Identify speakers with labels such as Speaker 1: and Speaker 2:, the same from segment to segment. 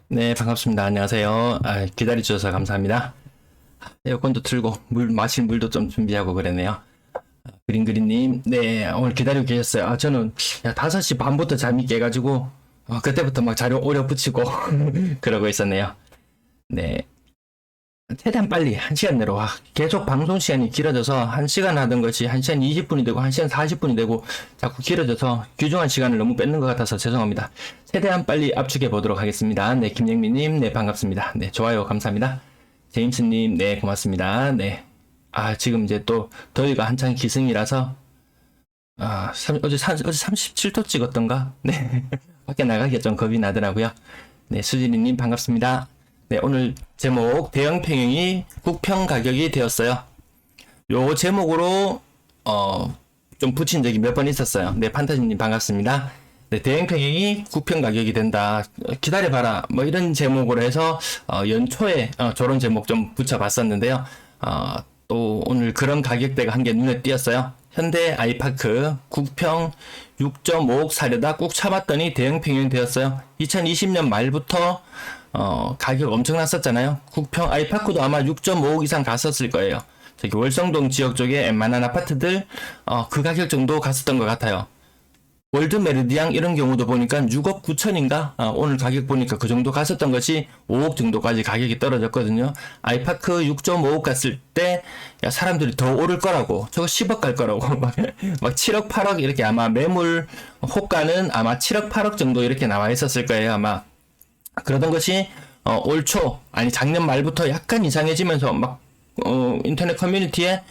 Speaker 1: 네, 반갑습니다. 안녕하세요. 기다려주셔서 감사합니다. 에어컨도 틀고, 마실 물도 좀 준비하고 그랬네요. 그린그린님, 네, 오늘 기다리고 계셨어요. 저는 5시 반부터 잠이 깨가지고, 그때부터 막 자료 오려 붙이고, 그러고 있었네요. 네, 최대한 빨리 1시간 내로, 계속 방송 시간이 길어져서 1시간 하던 것이 1시간 20분이 되고, 1시간 40분이 되고, 자꾸 길어져서 귀중한 시간을 너무 뺏는 것 같아서 죄송합니다. 최대한 빨리 압축해 보도록 하겠습니다. 네, 김영민님, 네, 반갑습니다. 네, 좋아요, 감사합니다. 제임스님, 네, 고맙습니다. 네. 지금 이제 또 더위가 한창 기승이라서, 어제 37도 찍었던가? 네. 밖에 나가기가 좀 겁이 나더라고요. 네, 수진이님, 반갑습니다. 네, 오늘 제목, 대형 평형이 국평 가격이 되었어요. 요 제목으로, 좀 붙인 적이 몇 번 있었어요. 네, 판타지님, 반갑습니다. 네, 대형 평형이 국평 가격이 된다. 기다려봐라. 뭐 이런 제목으로 해서, 연초에, 저런 제목 좀 붙여봤었는데요. 또 오늘 그런 가격대가 한 개 눈에 띄었어요. 현대 아이파크 국평 6.5억 사려다 꾹 참았더니 대형 평형이 되었어요. 2020년 말부터 가격 엄청났었잖아요. 국평 아이파크도 아마 6.5억 이상 갔었을 거예요. 저기 월성동 지역 쪽에 웬만한 아파트들 그 가격 정도 갔었던 것 같아요. 월드 메르디앙 이런 경우도 보니까 6억 9천인가? 오늘 가격 보니까 그 정도 갔었던 것이 5억 정도까지 가격이 떨어졌거든요. 아이파크 6.5억 갔을 때, 사람들이 더 오를 거라고, 저거 10억 갈 거라고, 막 7억, 8억 이렇게 아마 매물 호가는 아마 7억, 8억 정도 이렇게 나와 있었을 거예요, 아마. 그러던 것이, 올 초, 아니 작년 말부터 약간 이상해지면서 인터넷 커뮤니티에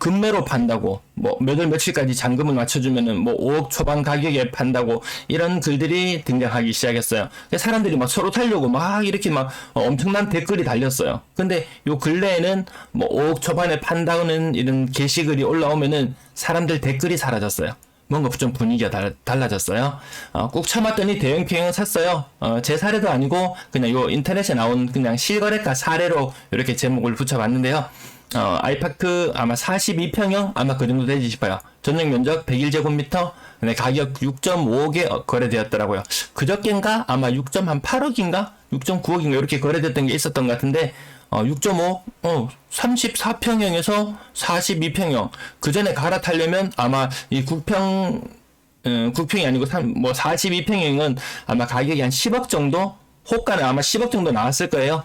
Speaker 1: 급매로 판다고, 몇 월 며칠까지 잔금을 맞춰주면은 5억 초반 가격에 판다고, 이런 글들이 등장하기 시작했어요. 사람들이 서로 살려고 이렇게 엄청난 댓글이 달렸어요. 근데 요 근래에는 5억 초반에 판다는 이런 게시글이 올라오면은 사람들 댓글이 사라졌어요. 뭔가 좀 분위기가 달라졌어요. 꾹 참았더니 대형 평형 샀어요. 제 사례도 아니고 그냥 요 인터넷에 나온 그냥 실거래가 사례로 이렇게 제목을 붙여봤는데요. 아이파크 아마 42평형 아마 그 정도 되지 싶어요. 전용 면적 101제곱미터, 네, 가격 6.5억에 거래되었더라고요. 그저께인가 아마 6.8억인가 6.9억인가 이렇게 거래됐던 게 있었던 것 같은데 6.5, 34평형에서 42평형. 그 전에 갈아타려면 아마 이 국평이 아니고 42평형은 아마 가격이 한 10억 정도? 호가는 아마 10억 정도 나왔을 거예요.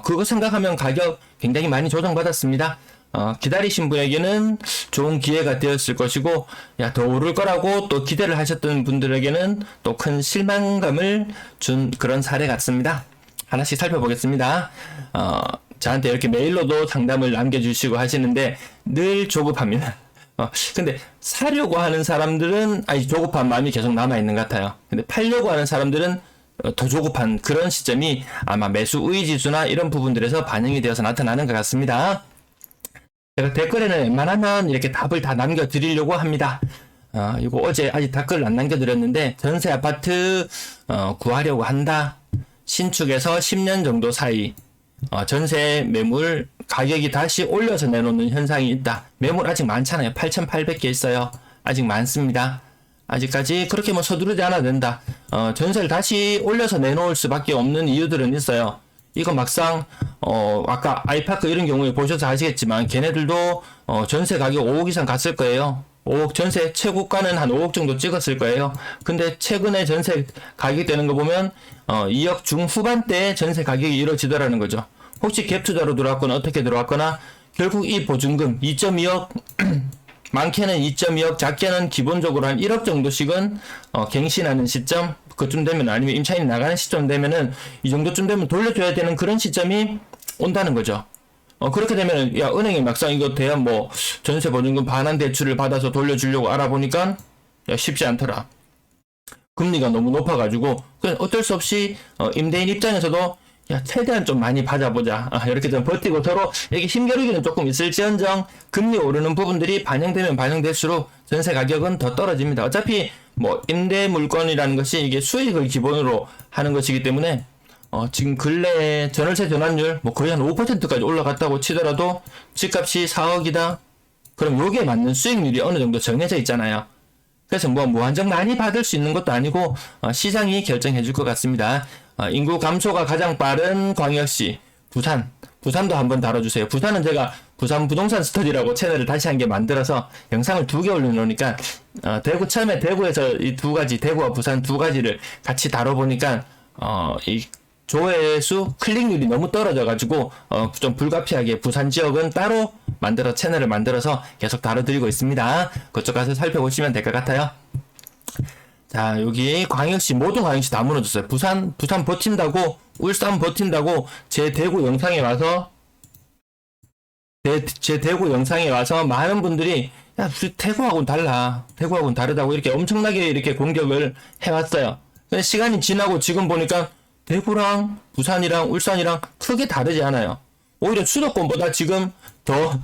Speaker 1: 그거 생각하면 가격 굉장히 많이 조정받았습니다. 기다리신 분에게는 좋은 기회가 되었을 것이고, 더 오를 거라고 또 기대를 하셨던 분들에게는 또 큰 실망감을 준 그런 사례 같습니다. 하나씩 살펴보겠습니다. 저한테 이렇게 메일로도 상담을 남겨주시고 하시는데 늘 조급합니다. 근데 사려고 하는 사람들은 조급한 마음이 계속 남아있는 것 같아요. 근데 팔려고 하는 사람들은 더 조급한 그런 시점이 아마 매수 우위 지수나 이런 부분들에서 반영이 되어서 나타나는 것 같습니다. 제가 댓글에는 웬만하면 이렇게 답을 다 남겨드리려고 합니다. 이거 어제 아직 댓글을 안 남겨드렸는데, 전세 아파트 구하려고 한다. 신축에서 10년 정도 사이 전세 매물 가격이 다시 올려서 내놓는 현상이 있다. 매물 아직 많잖아요. 8,800개 있어요. 아직 많습니다. 아직까지 그렇게 서두르지 않아도 된다. 전세를 다시 올려서 내놓을 수밖에 없는 이유들은 있어요. 이거 막상 아까 아이파크 이런 경우에 보셔서 아시겠지만 걔네들도 전세 가격 5억 이상 갔을 거예요. 5억 전세 최고가는 한 5억 정도 찍었을 거예요. 근데 최근에 전세 가격 되는 거 보면 2억 중후반대에 전세 가격이 이루어지더라는 거죠. 혹시 갭 투자로 들어왔거나 어떻게 들어왔거나 결국 이 보증금 2.2억 많게는 2.2억, 작게는 기본적으로 한 1억 정도씩은 갱신하는 시점, 그쯤 되면, 아니면 임차인이 나가는 시점 되면은 이 정도쯤 되면 돌려줘야 되는 그런 시점이 온다는 거죠. 그렇게 되면 은행이 막상 이거 대한 전세 보증금 반환 대출을 받아서 돌려주려고 알아보니까 쉽지 않더라. 금리가 너무 높아가지고 어쩔 수 없이 임대인 입장에서도 최대한 좀 많이 받아보자. 이렇게 좀 버티고 서로 이게 힘겨루기는 조금 있을지언정 금리 오르는 부분들이 반영되면 반영될수록 전세 가격은 더 떨어집니다. 어차피 임대 물건이라는 것이 이게 수익을 기본으로 하는 것이기 때문에 지금 근래에 전월세 전환율 거의 한 5%까지 올라갔다고 치더라도 집값이 4억이다. 그럼 여기에 맞는 수익률이 어느 정도 정해져 있잖아요. 그래서 무한정 많이 받을 수 있는 것도 아니고 시장이 결정해 줄 것 같습니다. 인구 감소가 가장 빠른 광역시 부산도 한번 다뤄주세요. 부산은 제가 부산 부동산 스터디라고 채널을 다시 한 개 만들어서 영상을 2개 올려놓으니까 처음에 대구에서 이 두 가지, 대구와 부산 두 가지를 같이 다뤄보니까 이 조회수 클릭률이 너무 떨어져가지고 좀 불가피하게 부산 지역은 따로 채널을 만들어서 계속 다뤄드리고 있습니다. 그쪽 가서 살펴보시면 될 것 같아요. 자, 여기 모든 광역시 다 무너졌어요. 부산 버틴다고, 울산 버틴다고 제 대구 영상에 와서 많은 분들이 야, 우리 대구하고는 다르다고 이렇게 엄청나게 이렇게 공격을 해왔어요. 근데 시간이 지나고 지금 보니까 대구랑 부산이랑 울산이랑 크게 다르지 않아요. 오히려 수도권보다 지금 더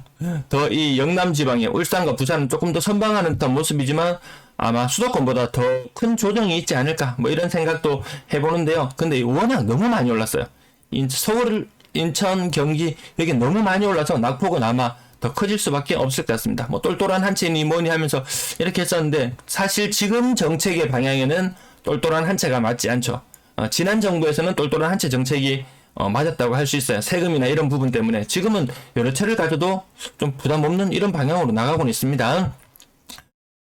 Speaker 1: 이 영남 지방에 울산과 부산은 조금 더 선방하는 듯한 모습이지만 아마 수도권보다 더 큰 조정이 있지 않을까 뭐 이런 생각도 해보는데요. 근데 워낙 너무 많이 올랐어요. 서울, 인천, 경기 여기 너무 많이 올라서 낙폭은 아마 더 커질 수밖에 없을 것 같습니다. 뭐 똘똘한 한 채니 뭐니 하면서 이렇게 했었는데 사실 지금 정책의 방향에는 똘똘한 한 채가 맞지 않죠. 지난 정부에서는 똘똘한 한 채 정책이 맞았다고 할 수 있어요. 세금이나 이런 부분 때문에 지금은 여러 채를 가져도 좀 부담 없는 이런 방향으로 나가고는 있습니다.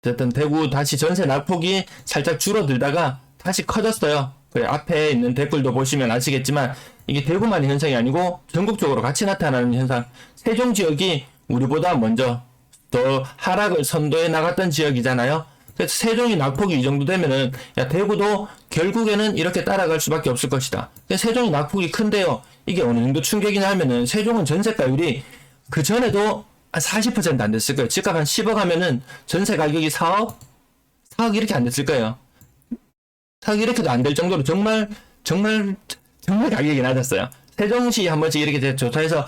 Speaker 1: 어쨌든 대구 다시 전세 낙폭이 살짝 줄어들다가 다시 커졌어요. 그 앞에 있는 댓글도 보시면 아시겠지만 이게 대구만 현상이 아니고 전국적으로 같이 나타나는 현상. 세종 지역이 우리보다 먼저 더 하락을 선도해 나갔던 지역이잖아요. 그래서 세종이 낙폭이 이 정도 되면은 야 대구도 결국에는 이렇게 따라갈 수밖에 없을 것이다. 세종이 낙폭이 큰데요. 이게 어느 정도 충격이냐 하면은 세종은 전세가율이 그 전에도 한 40% 안 됐을 거예요. 집값 한 10억 하면은 전세 가격이 4억 이렇게 안 됐을 거예요. 4억 이렇게도 안 될 정도로 정말 가격이 낮았어요. 세종시 한 번씩 이렇게 조사해서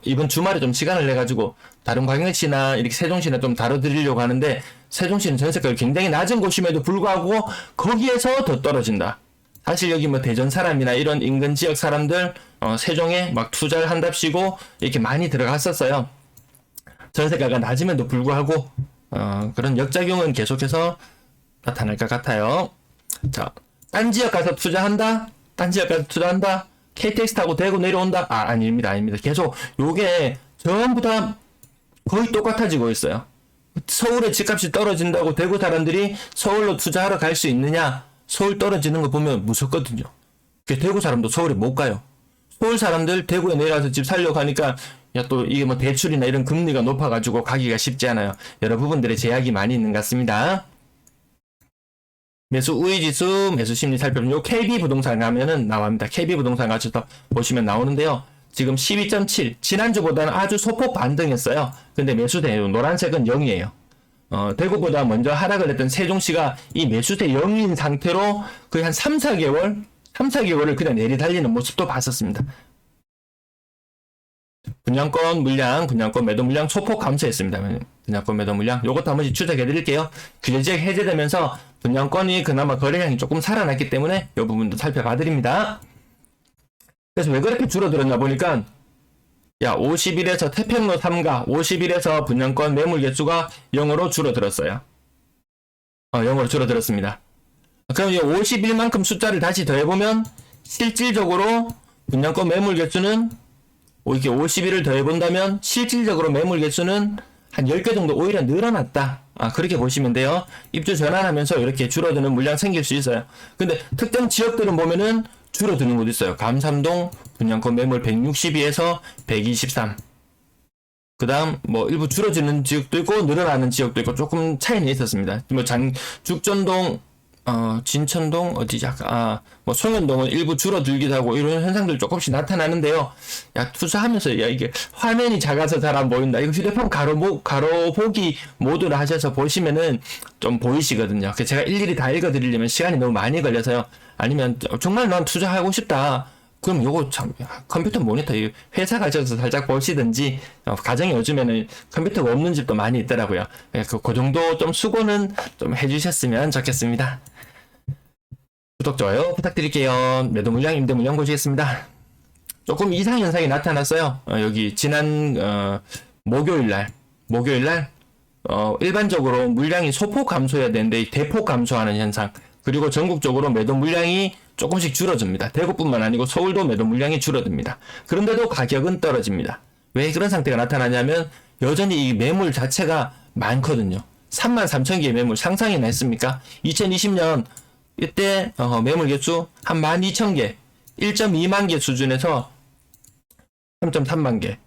Speaker 1: 이번 주말에 좀 시간을 내가지고 다른 광역시나 이렇게 세종시나 좀 다뤄드리려고 하는데 세종시는 전세가율이 굉장히 낮은 곳임에도 불구하고 거기에서 더 떨어진다. 사실 여기 뭐 대전 사람이나 이런 인근 지역 사람들 세종에 막 투자를 한답시고 이렇게 많이 들어갔었어요. 전세가가 낮음에도 불구하고 그런 역작용은 계속해서 나타날 것 같아요. 자, 딴 지역 가서 투자한다. KTX 타고 대구 내려온다. 아닙니다. 계속 요게 전부 다 거의 똑같아지고 있어요. 서울의 집값이 떨어진다고 대구 사람들이 서울로 투자하러 갈 수 있느냐? 서울 떨어지는 거 보면 무섭거든요. 대구 사람도 서울에 못 가요. 서울 사람들 대구에 내려와서 집 살려고 하니까 야 또 이게 뭐 대출이나 이런 금리가 높아가지고 가기가 쉽지 않아요. 여러 부분들의 제약이 많이 있는 것 같습니다. 매수 우위지수, 매수 심리 살펴보면 요 KB 부동산 가면은 나옵니다. KB 부동산 가셔서 보시면 나오는데요. 지금 12.7 지난주보다는 아주 소폭 반등했어요. 근데 매수세 노란색은 0이에요. 대구보다 먼저 하락을 했던 세종시가 이 매수세 0인 상태로 거의 한 3-4개월을 그냥 내리달리는 모습도 봤었습니다. 분양권 매도 물량 소폭 감소했습니다. 분양권 매도 물량 요것도 한 번씩 추적해 드릴게요. 규제지역 해제되면서 분양권이 그나마 거래량이 조금 살아났기 때문에 이 부분도 살펴봐 드립니다. 그래서 왜 그렇게 줄어들었나 보니까 50일에서 태평로 3가 50일에서 분양권 매물 개수가 0으로 줄어들었어요. 0으로 줄어들었습니다. 그럼 이 50일만큼 숫자를 다시 더해보면 실질적으로 분양권 매물 개수는 이렇게 50일을 더해본다면 실질적으로 매물 개수는 한 10개 정도 오히려 늘어났다. 그렇게 보시면 돼요. 입주 전환하면서 이렇게 줄어드는 물량 생길 수 있어요. 근데 특정 지역들은 보면은 줄어드는 곳 있어요. 감삼동 분양권 매물 162에서 123. 그 다음 뭐 일부 줄어드는 지역도 있고 늘어나는 지역도 있고 조금 차이는 있었습니다. 뭐 죽전동 진천동 뭐 송현동은 일부 줄어들기도 하고 이런 현상들 조금씩 나타나는데요. 투자하면서 이게 화면이 작아서 잘 안 보인다. 이거 휴대폰 가로 보기 모드로 하셔서 보시면은 좀 보이시거든요. 제가 일일이 다 읽어드리려면 시간이 너무 많이 걸려서요. 아니면 정말 난 투자하고 싶다. 그럼 요거 참 컴퓨터 모니터 회사 가셔서 살짝 보시든지 가정에 요즘에는 컴퓨터가 없는 집도 많이 있더라고요. 그 정도 좀 수고는 좀 해주셨으면 좋겠습니다. 구독, 좋아요 부탁드릴게요. 매도 물량, 임대 물량 보시겠습니다. 조금 이상 현상이 나타났어요. 여기 지난 목요일날 일반적으로 물량이 소폭 감소해야 되는데 대폭 감소하는 현상, 그리고 전국적으로 매도 물량이 조금씩 줄어듭니다. 대구뿐만 아니고 서울도 매도 물량이 줄어듭니다. 그런데도 가격은 떨어집니다. 왜 그런 상태가 나타나냐면 여전히 이 매물 자체가 많거든요. 33,000개의 매물 상상이나 했습니까? 2020년 이때 매물 개수 한 12,000개, 1.2만 개 수준에서 3.3만 개.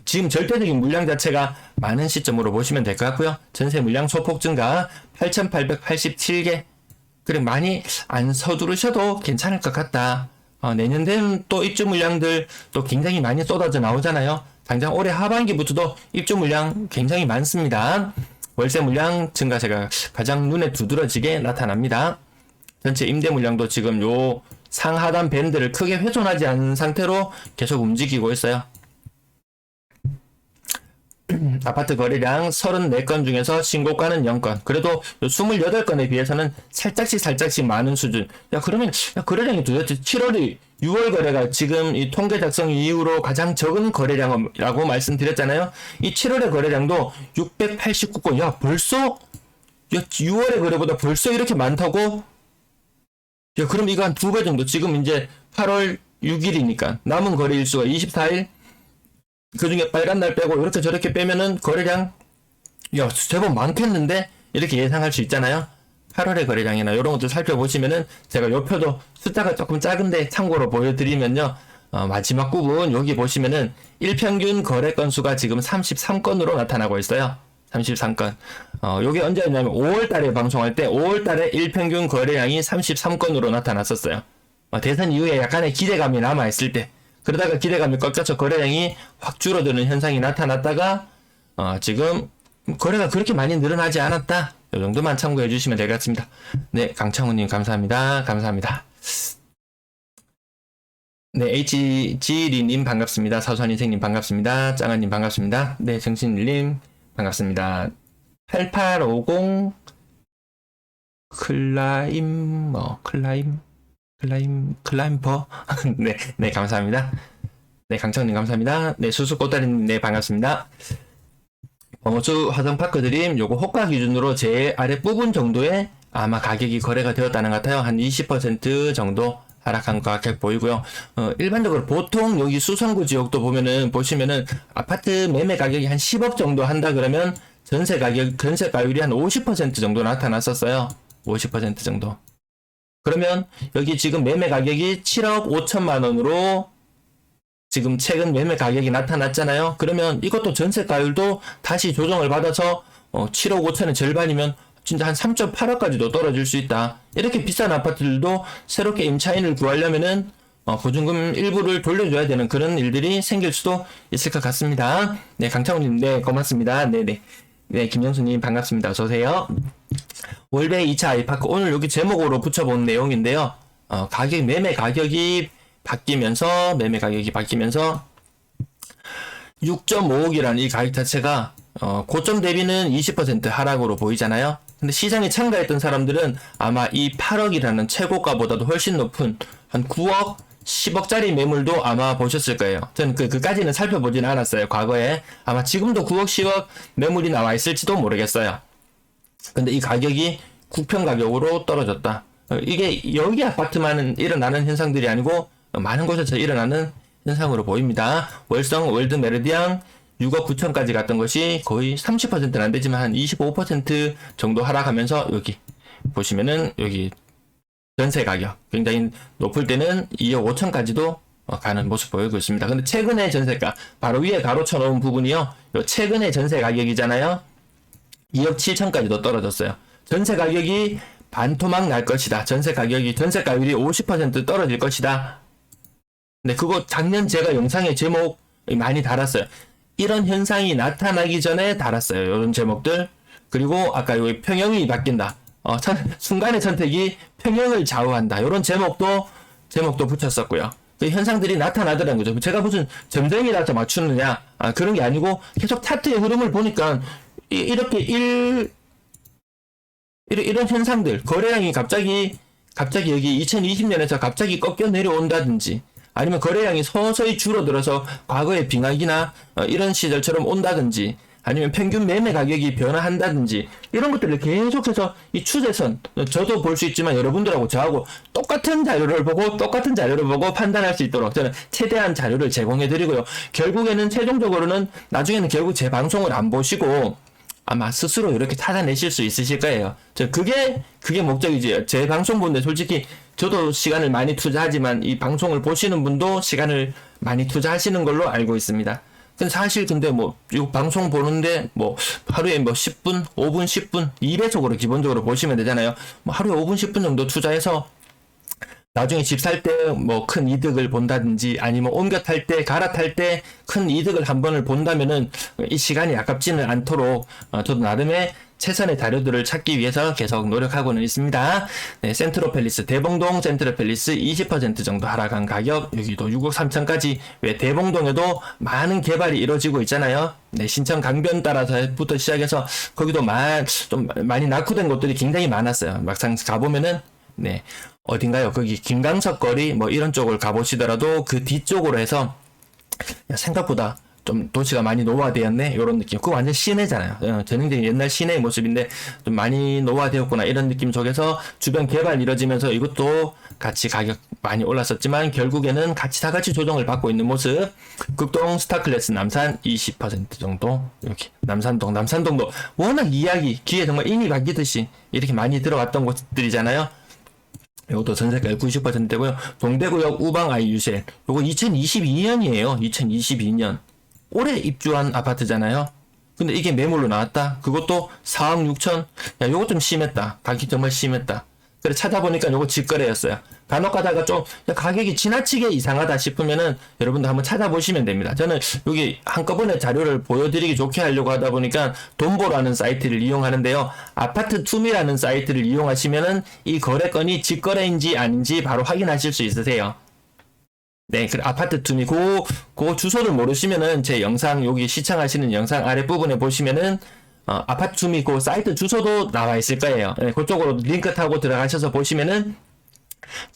Speaker 1: 지금 절대적인 물량 자체가 많은 시점으로 보시면 될 것 같고요. 전세 물량 소폭 증가 8,887개. 그래 많이 안 서두르셔도 괜찮을 것 같다. 내년 되면 또 입주 물량들 또 굉장히 많이 쏟아져 나오잖아요. 당장 올해 하반기부터도 입주 물량 굉장히 많습니다. 월세 물량 증가세가 가장 눈에 두드러지게 나타납니다. 전체 임대 물량도 지금 요 상하단 밴드를 크게 훼손하지 않은 상태로 계속 움직이고 있어요. 아파트 거래량 34건 중에서 신고가는 0건. 그래도 28건에 비해서는 살짝씩 많은 수준. 그러면 거래량이 도대체 7월이 6월 거래가 지금 이 통계 작성 이후로 가장 적은 거래량이라고 말씀드렸잖아요. 이 7월의 거래량도 689건. 벌써 6월의 거래보다 벌써 이렇게 많다고? 그럼 이거 한 2배 정도. 지금 이제 8월 6일이니까 남은 거래 일수가 24일. 그 중에 빨간 날 빼고 이렇게 저렇게 빼면은 거래량 제법 많겠는데 이렇게 예상할 수 있잖아요. 8월의 거래량이나 이런 것들 살펴보시면은 제가 요 표도 숫자가 조금 작은데 참고로 보여드리면요. 마지막 부분 여기 보시면은 일평균 거래 건수가 지금 33건으로 나타나고 있어요. 33건. 요게 언제였냐면 5월달에 방송할 때 5월달에 일평균 거래량이 33건으로 나타났었어요. 대선 이후에 약간의 기대감이 남아있을 때. 그러다가 기대감이 꺾여서 거래량이 확 줄어드는 현상이 나타났다가 지금 거래가 그렇게 많이 늘어나지 않았다. 이 정도만 참고해 주시면 될 것 같습니다. 네, 강창훈님 감사합니다. 감사합니다. 네, HG리님 반갑습니다. 사수한인생님 반갑습니다. 짱아님 반갑습니다. 네, 정신일님 반갑습니다. 8850 클라임퍼. 네, 감사합니다. 네, 강창님 감사합니다. 네, 수수꽃다리님, 네, 반갑습니다. 범어수 화성파크 드림, 요거 호가 기준으로 제일 아래 부분 정도에 아마 가격이 거래가 되었다는 것 같아요. 한 20% 정도 하락한 가격 보이고요. 일반적으로 보통 여기 수성구 지역도 보시면은 아파트 매매 가격이 한 10억 정도 한다 그러면 전세 가율이 한 50% 정도 나타났었어요. 50% 정도. 그러면 여기 지금 매매 가격이 7억 5천만 원으로 지금 최근 매매 가격이 나타났잖아요. 그러면 이것도 전세가율도 다시 조정을 받아서 7억 5천의 절반이면 진짜 한 3.8억까지도 떨어질 수 있다. 이렇게 비싼 아파트들도 새롭게 임차인을 구하려면은 보증금 일부를 돌려줘야 되는 그런 일들이 생길 수도 있을 것 같습니다. 네, 강창훈님, 네, 고맙습니다. 네네. 네, 김영수님 반갑습니다. 어서오세요. 월배 2차 아이파크 오늘 여기 제목으로 붙여본 내용인데요. 매매 가격이 바뀌면서 6.5억이라는 이 가격 자체가 고점 대비는 20% 하락으로 보이잖아요. 근데 시장에 참가했던 사람들은 아마 이 8억이라는 최고가보다도 훨씬 높은 한 9억, 10억짜리 매물도 아마 보셨을 거예요. 저는 그까지는 살펴보진 않았어요. 과거에 아마 지금도 9억, 10억 매물이 나와 있을지도 모르겠어요. 근데 이 가격이 국평 가격으로 떨어졌다. 이게 여기 아파트만 일어나는 현상들이 아니고 많은 곳에서 일어나는 현상으로 보입니다. 월성 월드 메르디앙 6억 9천까지 갔던 것이 거의 30%는 안 되지만 한 25% 정도 하락하면서 여기 보시면은 여기 전세 가격 굉장히 높을 때는 2억 5천까지도 가는 모습 보이고 있습니다. 근데 최근의 전세가 바로 위에 가로쳐 놓은 부분이요. 요 최근의 전세 가격이잖아요. 2억 7천까지도 떨어졌어요. 전세 가격이 반토막 날 것이다. 전세가율이 50% 떨어질 것이다. 근데 그거 작년 제가 영상에 제목 많이 달았어요. 이런 현상이 나타나기 전에 달았어요. 이런 제목들. 그리고 아까 여기 평형이 바뀐다. 순간의 선택이 평형을 좌우한다. 이런 제목도 붙였었고요. 그 현상들이 나타나더라는 거죠. 제가 무슨 점쟁이라서 맞추느냐. 그런 게 아니고 계속 차트의 흐름을 보니까 이렇게 이런 현상들, 거래량이 갑자기 여기 2020년에서 갑자기 꺾여 내려온다든지, 아니면 거래량이 서서히 줄어들어서 과거의 빙하기나 이런 시절처럼 온다든지, 아니면 평균 매매 가격이 변화한다든지 이런 것들을 계속해서 이 추세선, 저도 볼 수 있지만 여러분들하고 저하고 똑같은 자료를 보고 판단할 수 있도록 저는 최대한 자료를 제공해 드리고요. 결국에는 최종적으로는 나중에는 결국 제 방송을 안 보시고 아마 스스로 이렇게 찾아내실 수 있으실 거예요. 그게 목적이지. 제 방송 보는데 솔직히 저도 시간을 많이 투자하지만 이 방송을 보시는 분도 시간을 많이 투자하시는 걸로 알고 있습니다. 근데 사실 뭐 이 방송 보는데 뭐 하루에 뭐 10분, 5분, 10분 2배속으로 기본적으로 보시면 되잖아요. 뭐 하루에 5분, 10분 정도 투자해서 나중에 집 살 때 뭐 큰 이득을 본다든지 아니면 옮겨 탈 때 갈아탈 때 큰 이득을 한 번을 본다면은 이 시간이 아깝지는 않도록 저도 나름의 최선의 자료들을 찾기 위해서 계속 노력하고는 있습니다. 네, 센트로팰리스 대봉동 센트로팰리스 20% 정도 하락한 가격, 여기도 6억 3천까지. 왜 대봉동에도 많은 개발이 이루어지고 있잖아요. 네, 신천 강변 따라서부터 시작해서 거기도 좀 많이 낙후된 곳들이 굉장히 많았어요. 막상 가보면은 네, 어딘가요? 거기 김강석 거리 뭐 이런 쪽을 가보시더라도 그 뒤쪽으로 해서 생각보다 좀 도시가 많이 노화되었네 이런 느낌. 그거 완전 시내잖아요. 전형적인 옛날 시내의 모습인데 좀 많이 노화되었구나 이런 느낌 속에서 주변 개발 이뤄지면서 이것도 같이 가격 많이 올랐었지만 결국에는 다 같이 조정을 받고 있는 모습. 극동 스타클래스 남산 20% 정도 이렇게 남산동도 워낙 귀에 정말 인이 박히듯이 이렇게 많이 들어갔던 곳들이잖아요. 이것도 전세가율 90%되고요. 동대구역 우방 아이유셀 요거 2022년이에요. 2022년 올해 입주한 아파트잖아요. 근데 이게 매물로 나왔다. 그것도 4억 6천. 야, 요거 좀 심했다. 가격이 정말 심했다. 그래 찾아보니까 요거 직거래였어요. 간혹 가다가 좀 가격이 지나치게 이상하다 싶으면은 여러분도 한번 찾아보시면 됩니다. 저는 여기 한꺼번에 자료를 보여드리기 좋게 하려고 하다 보니까 돈보라는 사이트를 이용하는데요. 아파트 투미라는 사이트를 이용하시면은 이 거래건이 직거래인지 아닌지 바로 확인하실 수 있으세요. 네, 그 아파트 투미 그 주소를 모르시면은 제 영상 여기 시청하시는 영상 아랫부분에 보시면은 아파트 투미 그 사이트 주소도 나와 있을 거예요. 네, 그쪽으로 링크 타고 들어가셔서 보시면은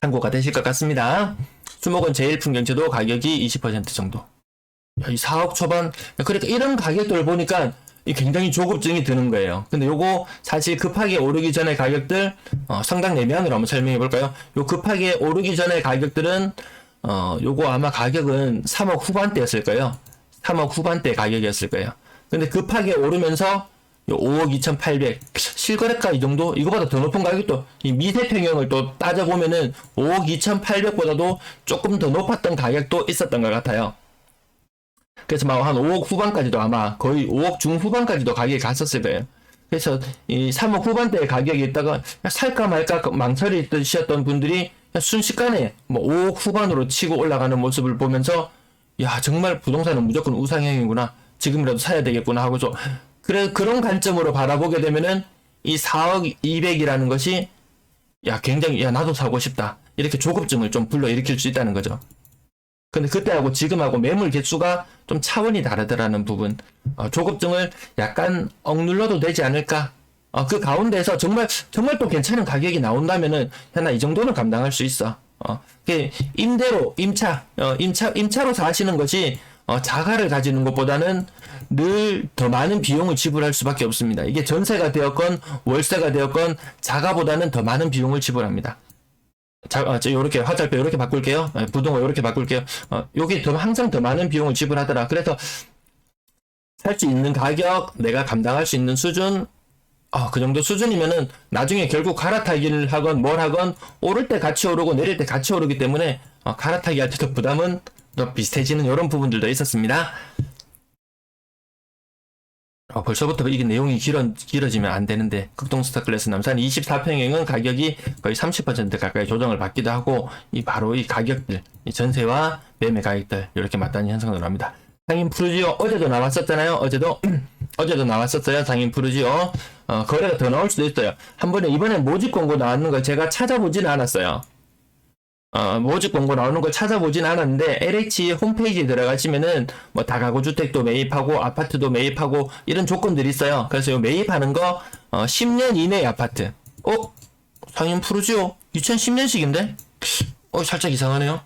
Speaker 1: 참고가 되실 것 같습니다. 수목원 제일풍경채도 가격이 20% 정도. 야, 이 4억 초반. 그러니까 이런 가격들을 보니까 굉장히 조급증이 드는 거예요. 근데 요거 사실 급하게 오르기 전에 가격들 성당 내면으로 한번 설명해 볼까요? 요 급하게 오르기 전에 가격들은 요거 아마 가격은 3억 후반대였을 거예요. 3억 후반대 가격이었을 거예요. 근데 급하게 오르면서 5억 2,800 실거래가 이 정도 이거보다 더 높은 가격도 이 미세평형을 또 따져보면은 5억 2,800보다도 조금 더 높았던 가격도 있었던 것 같아요. 그래서 막 한 5억 후반까지도 아마 거의 5억 중후반까지도 가격이 갔었을 거예요. 그래서 이 3억 후반대의 가격이 있다가 살까 말까 망설이셨던 분들이 순식간에 뭐 5억 후반으로 치고 올라가는 모습을 보면서 야 정말 부동산은 무조건 우상향이구나 지금이라도 사야 되겠구나 하고서 그런 관점으로 바라보게 되면은 이 4억 200이라는 것이 굉장히 나도 사고 싶다 이렇게 조급증을 좀 불러일으킬 수 있다는 거죠. 근데 그때하고 지금하고 매물 개수가 좀 차원이 다르더라는 부분, 조급증을 약간 억눌러도 되지 않을까. 그 가운데서 정말 또 괜찮은 가격이 나온다면은 나 이 정도는 감당할 수 있어. 임차로 사시는 것이 자가를 가지는 것보다는 늘 더 많은 비용을 지불할 수밖에 없습니다. 이게 전세가 되었건 월세가 되었건 자가보다는 더 많은 비용을 지불합니다. 요렇게 화살표 요렇게 바꿀게요. 부동호 요렇게 바꿀게요. 요게 항상 더 많은 비용을 지불하더라. 그래서 살 수 있는 가격, 내가 감당할 수 있는 수준, 그 정도 수준이면은 나중에 결국 갈아타기를 하건 뭘 하건 오를 때 같이 오르고 내릴 때 같이 오르기 때문에 갈아타기 할 때도 부담은 더 비슷해지는 이런 부분들도 있었습니다. 벌써부터 이게 내용이 길어지면 안 되는데 극동 스타클래스 남산 24평형은 가격이 거의 30% 가까이 조정을 받기도 하고 바로 이 가격들, 이 전세와 매매 가격들 이렇게 맞닿는 현상으로 합니다. 상인 푸르지오 어제도 나왔었잖아요. 어제도 나왔었어요. 상인 푸르지오 거래가 더 나올 수도 있어요. 이번에 모집 광고 나왔는 걸 제가 찾아보진 않았어요. 모집 광고 나오는 걸 찾아보진 않았는데 LH 홈페이지에 들어가시면은 뭐 다가구 주택도 매입하고 아파트도 매입하고 이런 조건들이 있어요. 그래서 요 매입하는 거 10년 이내의 아파트. 상인 푸르지오 2010년식인데? 살짝 이상하네요.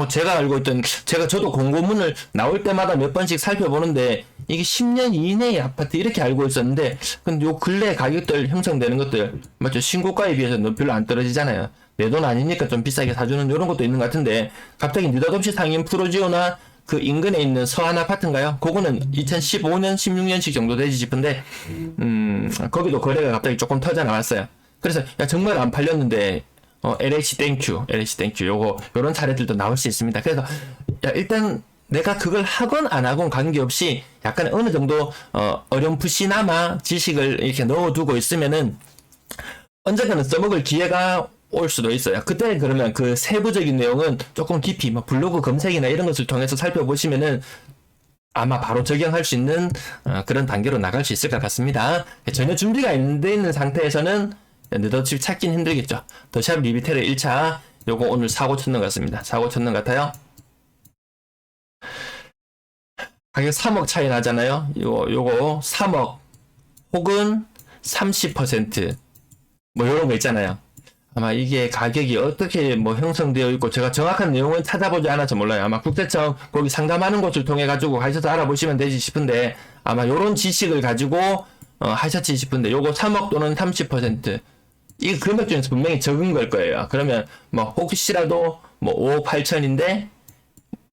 Speaker 1: 제가 알고 있던, 저도 공고문을 나올 때마다 몇 번씩 살펴보는데, 이게 10년 이내의 아파트 이렇게 알고 있었는데, 근데 요 근래 가격들 형성되는 것들, 맞죠? 신고가에 비해서는 별로 안 떨어지잖아요. 내 돈 아니니까 좀 비싸게 사주는 이런 것도 있는 것 같은데, 갑자기 느닷없이 상인 프로지오나 그 인근에 있는 서한 아파트인가요? 그거는 2015년, 16년씩 정도 되지 싶은데, 거기도 거래가 갑자기 조금 터져 나왔어요. 그래서, 야, 정말 안 팔렸는데, LH 땡큐, 요런 사례들도 나올 수 있습니다. 그래서, 야, 일단, 내가 그걸 하건 안 하건 관계없이 약간 어느 정도, 어렴풋이나마 지식을 이렇게 넣어두고 있으면은, 언젠가는 써먹을 기회가 올 수도 있어요. 그때 그러면 그 세부적인 내용은 조금 깊이, 블로그 검색이나 이런 것을 통해서 살펴보시면은, 아마 바로 적용할 수 있는, 그런 단계로 나갈 수 있을 것 같습니다. 전혀 준비가 안 돼 있는 상태에서는, 느닷없이 찾긴 힘들겠죠. 더샵 리비테르 1차 요거 오늘 사고 쳤는 것 같습니다. 사고 쳤는 것 같아요. 가격 3억 차이 나잖아요. 요거 3억 혹은 30% 요런 거 있잖아요. 아마 이게 가격이 어떻게 형성되어 있고 제가 정확한 내용은 찾아보지 않아서 몰라요. 아마 국세청 거기 상담하는 곳을 통해 가지고 가셔서 알아보시면 되지 싶은데 아마 요런 지식을 가지고 하셨지 싶은데 요거 3억 또는 30% 이 금액 중에서 분명히 적은 걸 거예요. 그러면 혹시라도 5억 8천인데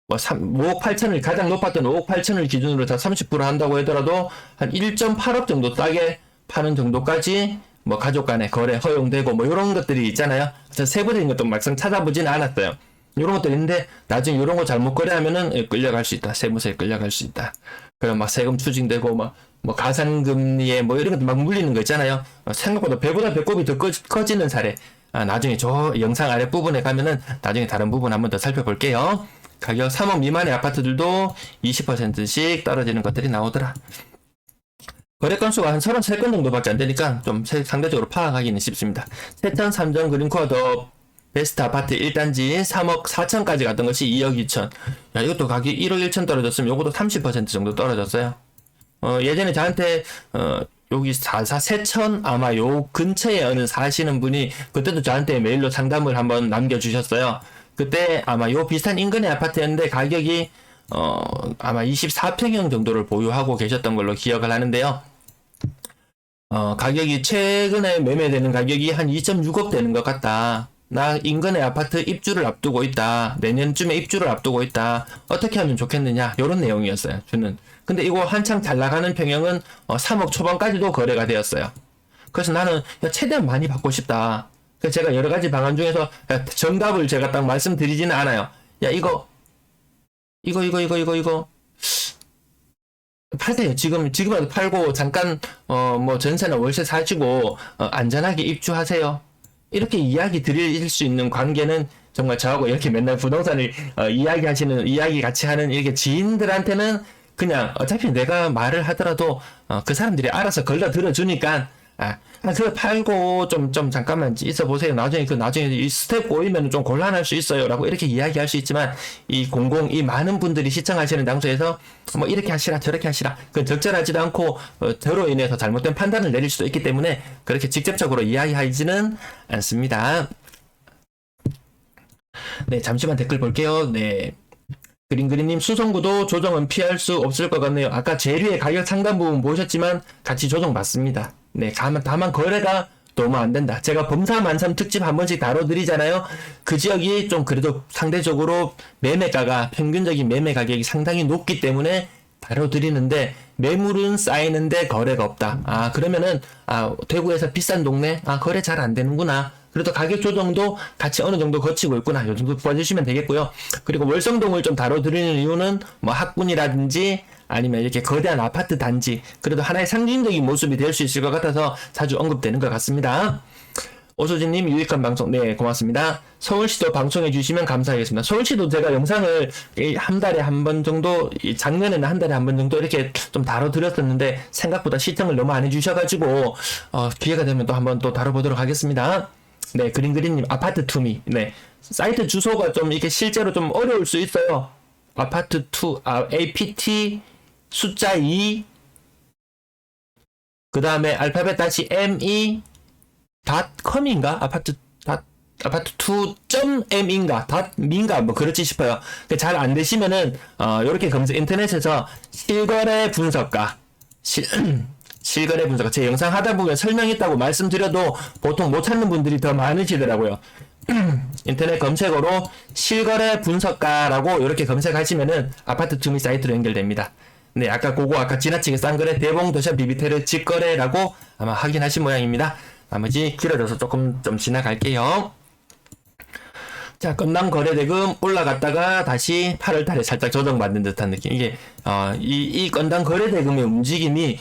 Speaker 1: 5억 8천을 가장 높았던 5억 8천을 기준으로 다 30% 한다고 하더라도 한 1.8억 정도 싸게 파는 정도까지 가족 간의 거래 허용되고 이런 것들이 있잖아요. 그래서 세부적인 것도 막상 찾아보지는 않았어요. 이런 것들이 있는데 나중에 이런 거 잘못 거래하면은 끌려갈 수 있다. 세무서에 끌려갈 수 있다. 그럼 세금 추징되고 가산금리에 이런 것도 물리는 거 있잖아요. 생각보다 배보다 배꼽이 더 커지는 사례. 나중에 저 영상 아래 부분에 가면은 나중에 다른 부분 한번 더 살펴볼게요. 가격 3억 미만의 아파트들도 20%씩 떨어지는 것들이 나오더라. 거래 건수가 한 33건 정도밖에 안 되니까 좀 상대적으로 파악하기는 쉽습니다. 세천 삼정 그린코어 더 베스트 아파트 1단지 3억 4천까지 갔던 것이 2억 2천. 야, 이것도 가격이 1억 1천 떨어졌으면 요것도 30% 정도 떨어졌어요. 예전에 저한테 여기 44 세천 아마 요 근처에 어느 사시는 분이 그때도 저한테 메일로 상담을 한번 남겨주셨어요. 그때 아마 요 비슷한 인근의 아파트였는데 가격이 아마 24평형 정도를 보유하고 계셨던 걸로 기억을 하는데요. 가격이 최근에 매매되는 가격이 한 2.6억 되는 것 같다. 나 인근의 아파트 입주를 앞두고 있다. 내년쯤에 입주를 앞두고 있다. 어떻게 하면 좋겠느냐? 이런 내용이었어요. 주는. 근데 이거 한창 잘 나가는 평형은 3억 초반까지도 거래가 되었어요. 그래서 나는 최대한 많이 받고 싶다. 그래서 제가 여러 가지 방안 중에서 정답을 제가 딱 말씀드리지는 않아요. 야, 이거 파세요. 지금이라도 팔고 잠깐 전세나 월세 사시고 안전하게 입주하세요. 이렇게 이야기 드릴 수 있는 관계는 정말 저하고 이렇게 맨날 부동산을 이야기 같이 하는 이렇게 지인들한테는 그냥 어차피 내가 말을 하더라도 그 사람들이 알아서 걸러 들어주니까 그거 팔고 좀 잠깐만 있어 보세요. 나중에 이 스텝 꼬이면 좀 곤란할 수 있어요. 라고 이렇게 이야기할 수 있지만 이 많은 분들이 시청하시는 장소에서 이렇게 하시라 저렇게 하시라 그건 적절하지도 않고 저로 인해서 잘못된 판단을 내릴 수도 있기 때문에 그렇게 직접적으로 이야기하지는 않습니다. 네, 잠시만 댓글 볼게요. 네. 그린그린님 수성구도 조정은 피할 수 없을 것 같네요. 아까 재료의 가격 상단 부분 보셨지만 같이 조정 받습니다. 네, 다만 거래가 너무 안 된다. 제가 범사만삼 특집 한 번씩 다뤄드리잖아요. 그 지역이 좀 그래도 상대적으로 매매가가 평균적인 매매 가격이 상당히 높기 때문에 다뤄드리는데 매물은 쌓이는데 거래가 없다. 그러면은 대구에서 비싼 동네 거래 잘 안 되는구나. 그래도 가격 조정도 같이 어느 정도 거치고 있구나. 요 정도 봐주시면 되겠고요. 그리고 월성동을 좀 다뤄드리는 이유는 학군이라든지 아니면 이렇게 거대한 아파트 단지 그래도 하나의 상징적인 모습이 될 수 있을 것 같아서 자주 언급되는 것 같습니다. 오소진님 유익한 방송 네 고맙습니다. 서울시도 방송해 주시면 감사하겠습니다. 서울시도 제가 영상을 한 달에 한 번 정도 작년에는 한 달에 한 번 정도 이렇게 좀 다뤄드렸었는데 생각보다 시청을 너무 안 해주셔가지고 기회가 되면 또 한번 또 다뤄보도록 하겠습니다. 네, 그린그린님 아파트 투미. 네, 사이트 주소가 좀 이렇게 실제로 좀 어려울 수 있어요. 아파트 투 APT 숫자 2 그 다음에 알파벳 다시 ME .com인가? 아파트 2.m인가 .min가 뭐 그렇지 싶어요. 잘 안 되시면은 이렇게 검색 인터넷에서 실거래 분석가 실거래 분석가 제 영상 하다 보면 설명했다고 말씀드려도 보통 못 찾는 분들이 더 많으시더라고요. 인터넷 검색어로 실거래 분석가라고 이렇게 검색하시면은 아파트 투미 사이트로 연결됩니다. 네, 아까 지나치게 싼 거래 대봉 도샵 비비테르 직거래라고 아마 확인하신 모양입니다. 나머지 길어져서 조금 좀 지나갈게요. 자, 건당 거래대금 올라갔다가 다시 8월 달에 살짝 조정받는 듯한 느낌. 이게, 이 건당 거래대금의 움직임이,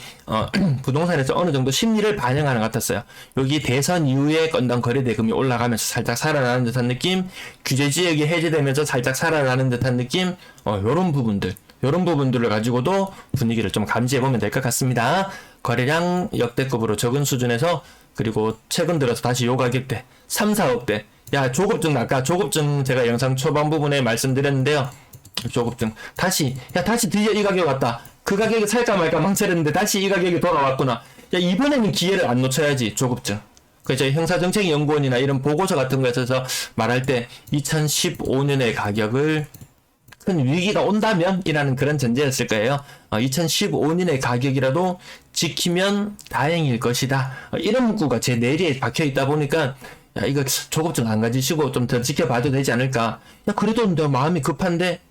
Speaker 1: 부동산에서 어느 정도 심리를 반영하는 것 같았어요. 여기 대선 이후에 건당 거래대금이 올라가면서 살짝 살아나는 듯한 느낌, 규제지역이 해제되면서 살짝 살아나는 듯한 느낌, 요런 부분들을 가지고도 분위기를 좀 감지해보면 될 것 같습니다. 거래량 역대급으로 적은 수준에서, 그리고 최근 들어서 다시 요 가격대, 3, 4억대, 야, 조급증, 아까 조급증 제가 영상 초반 부분에 말씀드렸는데요. 조급증. 다시 드디어 이 가격 왔다. 그 가격에 살까 말까 망설였는데 다시 이 가격이 돌아왔구나. 야, 이번에는 기회를 안 놓쳐야지, 조급증. 그래서 형사정책연구원이나 이런 보고서 같은 거에서 말할 때 2015년의 가격을 큰 위기가 온다면 이라는 그런 전제였을 거예요. 2015년의 가격이라도 지키면 다행일 것이다. 이런 문구가 제 뇌리에 박혀 있다 보니까 야, 이거 조급증 안 가지시고 좀 더 지켜봐도 되지 않을까. 야, 그래도 너 마음이 급한데,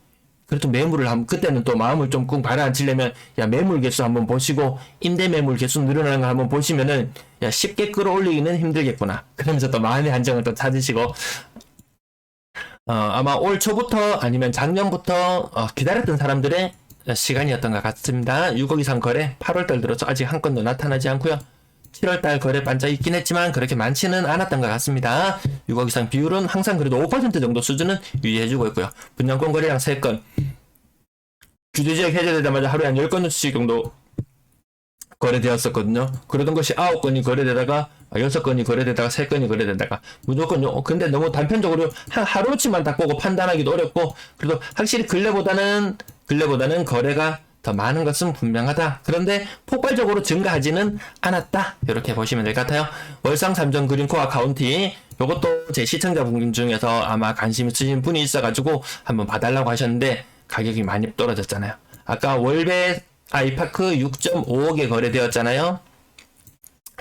Speaker 1: 그래도 매물을 그때는 또 마음을 좀 꾹 가라앉히려면, 야, 매물 개수 한번 보시고, 임대 매물 개수 늘어나는 거 한번 보시면은, 야, 쉽게 끌어올리기는 힘들겠구나. 그러면서 또 마음의 안정을 또 찾으시고, 아마 올 초부터 아니면 작년부터, 기다렸던 사람들의 시간이었던 것 같습니다. 6억 이상 거래, 8월달 들어서 아직 한 건도 나타나지 않고요. 7월달 거래 반짝 있긴 했지만 그렇게 많지는 않았던 것 같습니다. 6억 이상 비율은 항상 그래도 5% 정도 수준은 유지해주고 있고요. 분양권 거래량 3건. 규제지역 해제되자마자 하루에 한 10건씩 정도 거래되었었거든요. 그러던 것이 9건이 거래되다가 6건이 거래되다가 3건이 거래되다가 무조건 근데 너무 단편적으로 하루치만 딱 보고 판단하기도 어렵고 그래도 확실히 근래보다는 거래가 더 많은 것은 분명하다. 그런데 폭발적으로 증가하지는 않았다. 이렇게 보시면 될 것 같아요. 월상 3점 그린코어 카운티 이것도 제 시청자분 중에서 아마 관심 있으신 분이 있어가지고 한번 봐달라고 하셨는데 가격이 많이 떨어졌잖아요. 아까 월배 아이파크 6.5억에 거래되었잖아요.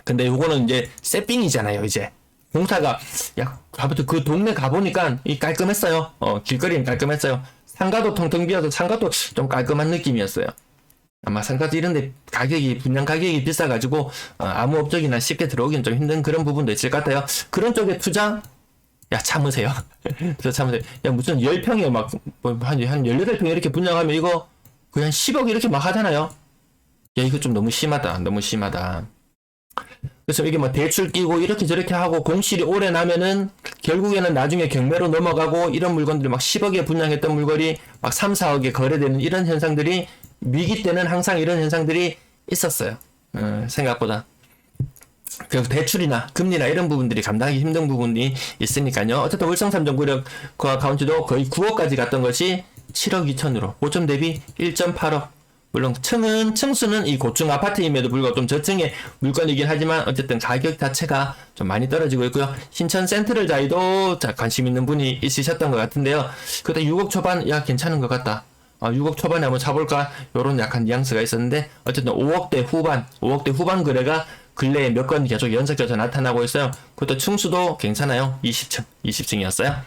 Speaker 1: 근데 요거는 이제 세핑이잖아요. 이제 공사가 아무튼 그 동네 가보니까 깔끔했어요. 길거리는 깔끔했어요. 상가도 텅텅 비어서 상가도 좀 깔끔한 느낌이었어요. 아마 상가도 이런데 분양 가격이 비싸가지고 아무 업적이나 쉽게 들어오기는 좀 힘든 그런 부분도 있을 것 같아요. 그런 쪽에 투자? 야, 참으세요. 참으세요. 야, 무슨 10평에 한 18평 이렇게 분양하면 이거 그냥 10억 이렇게 막 하잖아요. 야, 이거 좀 너무 심하다. 그래서 이게 대출 끼고 이렇게 저렇게 하고 공실이 오래 나면은 결국에는 나중에 경매로 넘어가고 이런 물건들이 막 10억에 분양했던 물건이 막 3, 4억에 거래되는 이런 현상들이 위기 때는 항상 이런 현상들이 있었어요. 생각보다. 그리고 대출이나 금리나 이런 부분들이 감당하기 힘든 부분이 있으니까요. 어쨌든 월성 3점 구력 카운티도 거의 9억까지 갔던 것이 7억 2천으로 5점 대비 1.8억. 물론 층수는 이 고층 아파트임에도 불구하고 좀 저층의 물건이긴 하지만 어쨌든 가격 자체가 좀 많이 떨어지고 있고요. 신천 센트럴 자이도 관심 있는 분이 있으셨던 것 같은데요. 그때 6억 초반 괜찮은 것 같다. 6억 초반에 한번 차볼까? 요런 약간 뉘앙스가 있었는데 어쨌든 5억대 후반 거래가 근래에 몇 건 계속 연속해서 나타나고 있어요. 그것도 층수도 괜찮아요. 20층이었어요.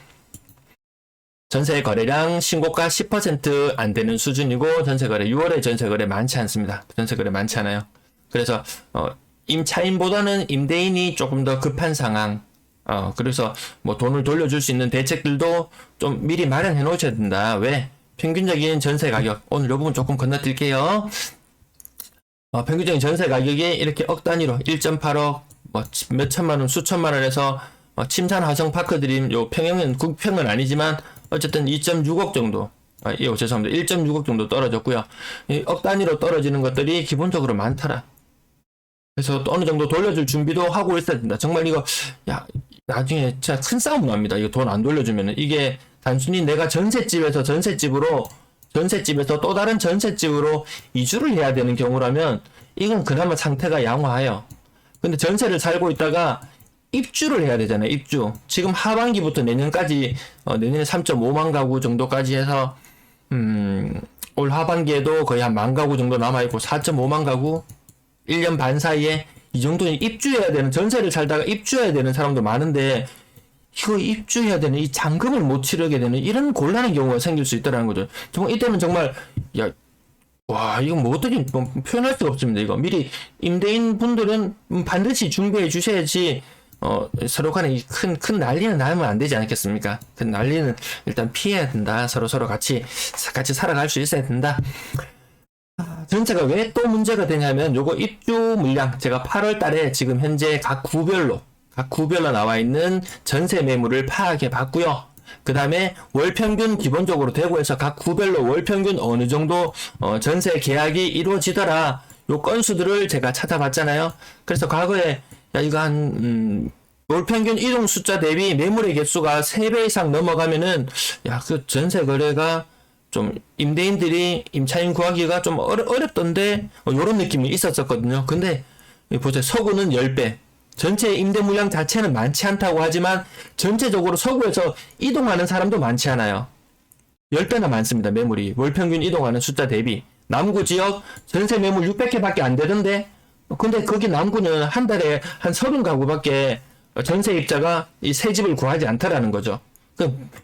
Speaker 1: 전세 거래량 신고가 10% 안 되는 수준이고 전세 거래 6월에 전세 거래 많지 않습니다. 전세 거래 많지 않아요. 그래서 임차인보다는 임대인이 조금 더 급한 상황. 그래서 돈을 돌려줄 수 있는 대책들도 좀 미리 마련해 놓으셔야 된다. 왜? 평균적인 전세 가격 오늘 이 부분 조금 건너뛸게요. 평균적인 전세 가격이 이렇게 억 단위로 1.8억 몇 천만 원 수천만 원에서 침산 화성 파크들이 요 평형은 국평은 아니지만 어쨌든 2.6억 정도, 죄송합니다. 1.6억 정도 떨어졌고요. 억 단위로 떨어지는 것들이 기본적으로 많더라. 그래서 또 어느 정도 돌려줄 준비도 하고 있어야 된다. 정말 이거, 나중에 진짜 큰 싸움 납니다. 이거 돈 안 돌려주면은. 이게 단순히 내가 전셋집에서 또 다른 전셋집으로 이주를 해야 되는 경우라면 이건 그나마 상태가 양호해요. 근데 전세를 살고 있다가 입주를 해야 되잖아요. 입주. 지금 하반기부터 내년까지 내년에 3.5만 가구 정도까지 해서 올 하반기에도 거의 한 1만 가구 정도 남아있고 4.5만 가구 1년 반 사이에 이 정도는 입주해야 되는, 전세를 살다가 입주해야 되는 사람도 많은데 이거 입주해야 되는 이 잔금을 못 치르게 되는 이런 곤란한 경우가 생길 수 있다는 거죠. 정말 이때는 정말 와, 이거 뭐 어떻게 뭐 표현할 수가 없습니다. 이거 미리 임대인 분들은 반드시 준비해 주셔야지 서로 간에 큰 난리는 나면 안 되지 않겠습니까? 큰 난리는 일단 피해야 된다. 서로 같이 살아갈 수 있어야 된다. 전체가 왜 또 문제가 되냐면 요거 입주 물량 제가 8월 달에 지금 현재 각 구별로 나와 있는 전세 매물을 파악해 봤고요. 그 다음에 월평균 기본적으로 대구에서 각 구별로 월평균 어느 정도 전세 계약이 이루어지더라. 요 건수들을 제가 찾아봤잖아요. 그래서 과거에 이거 한 월평균 이동 숫자 대비 매물의 개수가 3배 이상 넘어가면은 그 전세 거래가 좀 임대인들이 임차인 구하기가 좀 어렵던데 요런 느낌이 있었거든요. 근데 보세요. 서구는 10배. 전체 임대 물량 자체는 많지 않다고 하지만 전체적으로 서구에서 이동하는 사람도 많지 않아요. 10배나 많습니다. 매물이. 월평균 이동하는 숫자 대비. 남구 지역 전세 매물 600개밖에 안 되던데 근데 거기 남구는 한 달에 한 30가구밖에 전세 입자가 이 새 집을 구하지 않다라는 거죠.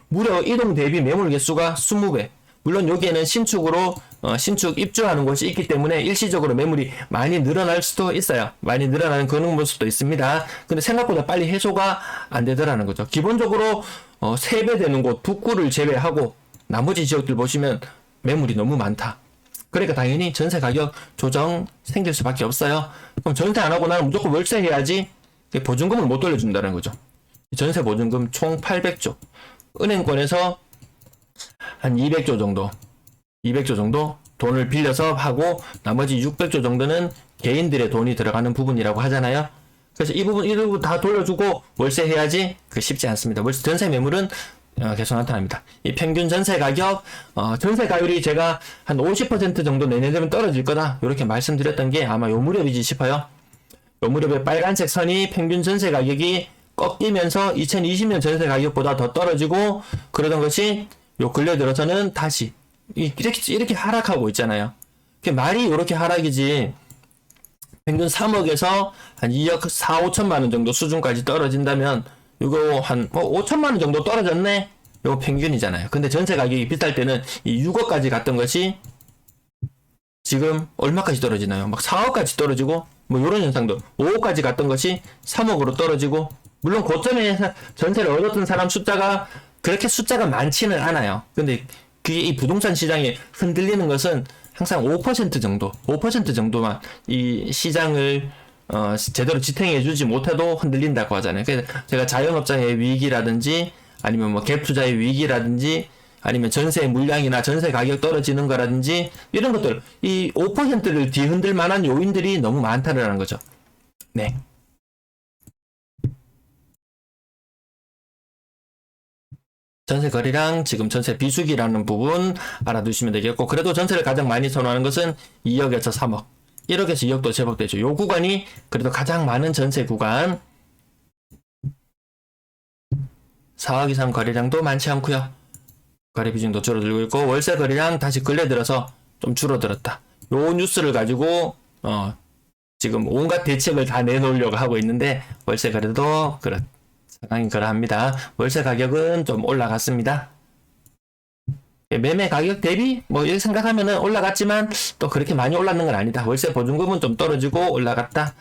Speaker 1: 무려 이동 대비 매물 개수가 20배. 물론 여기에는 신축으로 신축 입주하는 곳이 있기 때문에 일시적으로 매물이 많이 늘어날 수도 있어요. 많이 늘어나는 그런 모습도 있습니다. 근데 생각보다 빨리 해소가 안 되더라는 거죠. 기본적으로 3배 되는 곳 북구를 제외하고 나머지 지역들 보시면 매물이 너무 많다. 그러니까 당연히 전세 가격 조정 생길 수밖에 없어요. 그럼 전세 안 하고 나는 무조건 월세 해야지. 보증금을 못 돌려준다는 거죠. 전세 보증금 총 800조. 은행권에서 한 200조 정도 돈을 빌려서 하고 나머지 600조 정도는 개인들의 돈이 들어가는 부분이라고 하잖아요. 그래서 이 부분 다 돌려주고 월세 해야지 쉽지 않습니다. 전세 매물은 계속 나타납니다. 이 평균 전세 가격, 전세 가율이 제가 한 50% 정도 내년 되면 떨어질 거다 이렇게 말씀드렸던 게 아마 요 무렵이지 싶어요. 요 무렵에 빨간색 선이 평균 전세 가격이 꺾이면서 2020년 전세 가격보다 더 떨어지고 그러던 것이 요 근래 들어서는 다시 이렇게 하락하고 있잖아요. 말이 이렇게 하락이지 평균 3억에서 한 2억 4, 5천만 원 정도 수준까지 떨어진다면 이거 한 5천만 원 정도 떨어졌네? 이거 평균이잖아요. 근데 전세 가격이 비쌀 때는 이 6억까지 갔던 것이 지금 얼마까지 떨어지나요? 막 4억까지 떨어지고 뭐 이런 현상도 5억까지 갔던 것이 3억으로 떨어지고 물론 고점에 전세를 얻었던 사람 숫자가 그렇게 숫자가 많지는 않아요. 근데 그게 이 부동산 시장에 흔들리는 것은 항상 5% 정도만 이 시장을 제대로 지탱해주지 못해도 흔들린다고 하잖아요. 그래서 제가 자영업자의 위기라든지 아니면 뭐 갭 투자의 위기라든지 아니면 전세 물량이나 전세 가격 떨어지는 거라든지 이런 것들 이 5%를 뒤흔들 만한 요인들이 너무 많다는 거죠. 네. 전세 거래량, 지금 전세 비수기라는 부분 알아두시면 되겠고, 그래도 전세를 가장 많이 선호하는 것은 2억에서 3억, 1억에서 2억도 제법 되죠. 요 구간이 그래도 가장 많은 전세 구간. 4억 이상 거래량도 많지 않고요. 거래 비중도 줄어들고 있고, 월세 거래량 다시 근래 들어서 좀 줄어들었다. 요 뉴스를 가지고 지금 온갖 대책을 다 내놓으려고 하고 있는데 월세 거래도 상당히 그러합니다. 월세 가격은 좀 올라갔습니다. 매매 가격 대비 뭐 이렇게 생각하면은 올라갔지만 또 그렇게 많이 올랐는 건 아니다. 월세 보증금은 좀 떨어지고 올라갔다.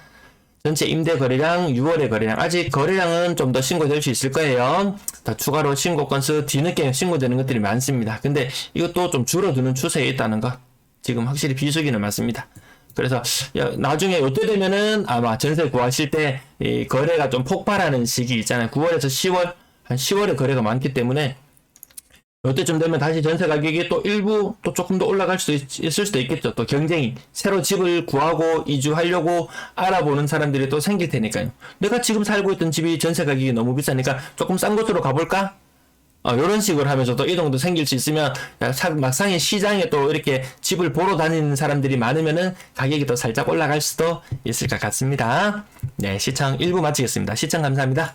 Speaker 1: 전체 임대 거래량 6월의 거래량 아직 거래량은 좀 더 신고될 수 있을 거예요. 더 추가로 신고 건수 뒤늦게 신고되는 것들이 많습니다. 근데 이것도 좀 줄어드는 추세에 있다는 것 지금 확실히 비수기는 맞습니다. 그래서 나중에 이때 되면은 아마 전세 구하실 때 이 거래가 좀 폭발하는 시기 있잖아요. 9월에서 10월 한 10월에 거래가 많기 때문에 이때쯤 되면 다시 전세 가격이 또 일부 또 조금 더 올라갈 수 있을 수도 있겠죠. 또 경쟁이 새로 집을 구하고 이주하려고 알아보는 사람들이 또 생길 테니까요. 내가 지금 살고 있던 집이 전세 가격이 너무 비싸니까 조금 싼 곳으로 가볼까? 이런 식으로 하면서 또 이동도 생길 수 있으면 막상에 시장에 또 이렇게 집을 보러 다니는 사람들이 많으면은 가격이 또 살짝 올라갈 수도 있을 것 같습니다. 네, 시청 1부 마치겠습니다. 시청 감사합니다.